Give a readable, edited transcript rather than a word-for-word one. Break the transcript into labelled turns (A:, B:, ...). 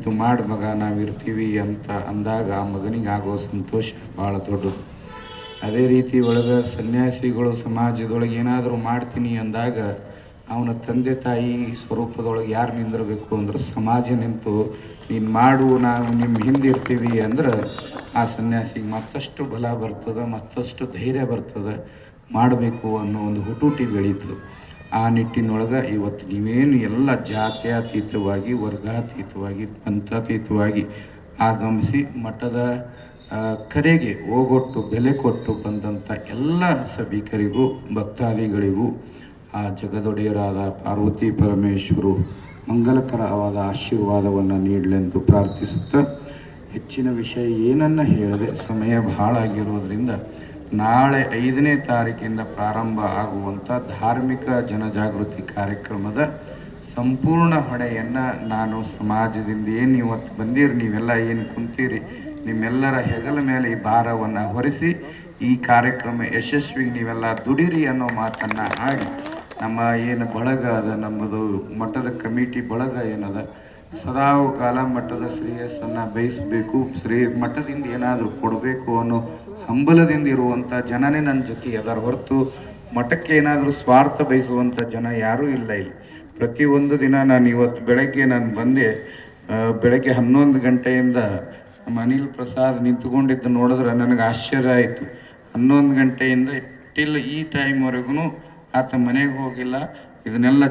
A: ನಿಂತು ಮಾಡಿ ಮಗ ನಾವಿರ್ತೀವಿ ಅಂತ ಅಂದಾಗ ಆ ಮಗನಿಗೆ ಆಗೋ ಸಂತೋಷ ಭಾಳ ದೊಡ್ಡದು. ಅದೇ ರೀತಿ ಒಳಗೆ ಸನ್ಯಾಸಿಗಳು ಸಮಾಜದೊಳಗೆ ಏನಾದರೂ ಮಾಡ್ತೀನಿ ಅಂದಾಗ ಅವನ ತಂದೆ ತಾಯಿ ಸ್ವರೂಪದೊಳಗೆ ಯಾರು ನಿಂದಿರಬೇಕು ಅಂದ್ರೆ ಸಮಾಜ ನಿಂತು ನೀನು ಮಾಡು ನಾವು ನಿಮ್ಮ ಹಿಂದಿರ್ತೀವಿ ಅಂದ್ರೆ ಆ ಸನ್ಯಾಸಿಗೆ ಮತ್ತಷ್ಟು ಬಲ ಬರ್ತದೆ, ಮತ್ತಷ್ಟು ಧೈರ್ಯ ಬರ್ತದೆ, ಮಾಡಬೇಕು ಅನ್ನೋ ಒಂದು ಹುಟುಟಿ ಬೆಳೀತದೆ. ಆ ನಿಟ್ಟಿನೊಳಗೆ ಇವತ್ತು ನೀವೇನು ಎಲ್ಲ ಜಾತ್ಯತೀತವಾಗಿ, ವರ್ಗಾತೀತವಾಗಿ, ಪಂಥಾತೀತವಾಗಿ ಆಗಮಿಸಿ ಮಠದ ಕರೆಗೆ ಓಗೊಟ್ಟು ಬೆಲೆ ಕೊಟ್ಟು ಬಂದಂಥ ಎಲ್ಲ ಸಭಿಕರಿಗೂ ಭಕ್ತಾದಿಗಳಿಗೂ ಆ ಜಗದೊಡೆಯರಾದ ಪಾರ್ವತಿ ಪರಮೇಶ್ವರು ಮಂಗಲಕರವಾದ ಆಶೀರ್ವಾದವನ್ನು ನೀಡಲೆಂದು ಪ್ರಾರ್ಥಿಸುತ್ತಾ ಹೆಚ್ಚಿನ ವಿಷಯ ಏನನ್ನ ಹೇಳದೆ ಸಮಯ ಭಾಳ ಆಗಿರೋದ್ರಿಂದ ನಾಳೆ 5ನೇ ತಾರೀಕಿಂದ ಪ್ರಾರಂಭ ಆಗುವಂಥ ಧಾರ್ಮಿಕ ಜನಜಾಗೃತಿ ಕಾರ್ಯಕ್ರಮದ ಸಂಪೂರ್ಣ ಹೊಣೆಯನ್ನು ನಾನು ಸಮಾಜದಿಂದ ಏನು ಇವತ್ತು ಬಂದಿರಿ, ನೀವೆಲ್ಲ ಏನು ಕುಂತೀರಿ, ನಿಮ್ಮೆಲ್ಲರ ಹೆಗಲ ಮೇಲೆ ಈ ಭಾರವನ್ನು ಹೊರಿಸಿ ಈ ಕಾರ್ಯಕ್ರಮ ಯಶಸ್ವಿಗೆ ನೀವೆಲ್ಲ ದುಡಿರಿ ಅನ್ನೋ ಮಾತನ್ನು ಆಡಿ ನಮ್ಮ ಏನು ಬಳಗ ಅದ, ನಮ್ಮದು ಮಠದ ಕಮಿಟಿ ಬಳಗ ಏನದ, ಸದಾವು ಕಾಲ ಮಠದ ಶ್ರೇಯಸ್ಸನ್ನು ಬಯಸಬೇಕು, ಮಠದಿಂದ ಏನಾದರೂ ಕೊಡಬೇಕು ಅನ್ನೋ ಹಂಬಲದಿಂದ ಇರುವಂಥ ಜನನೇ ನನ್ನ ಜೊತೆ ಅದರ ಹೊರತು ಮಠಕ್ಕೆ ಏನಾದರೂ ಸ್ವಾರ್ಥ ಬಯಸುವಂಥ ಜನ ಯಾರೂ ಇಲ್ಲ ಇಲ್ಲಿ. ಪ್ರತಿಯೊಂದು ದಿನ ನಾನು ಇವತ್ತು ಬೆಳಗ್ಗೆ ನಾನು ಬಂದೆ, ಬೆಳಗ್ಗೆ 11 ಗಂಟೆಯಿಂದ ನಮ್ಮ ಅನಿಲ್ ಪ್ರಸಾದ್ ನಿಂತುಕೊಂಡಿದ್ದು ನೋಡಿದ್ರೆ ನನಗೆ ಆಶ್ಚರ್ಯ ಆಯಿತು. 11 ಗಂಟೆಯಿಂದ ಟಿಲ್ ಈ ಟೈಮ್ವರೆಗೂ ಆತ ಮನೆಗೆ ಹೋಗಿಲ್ಲ. ಇದನ್ನೆಲ್ಲ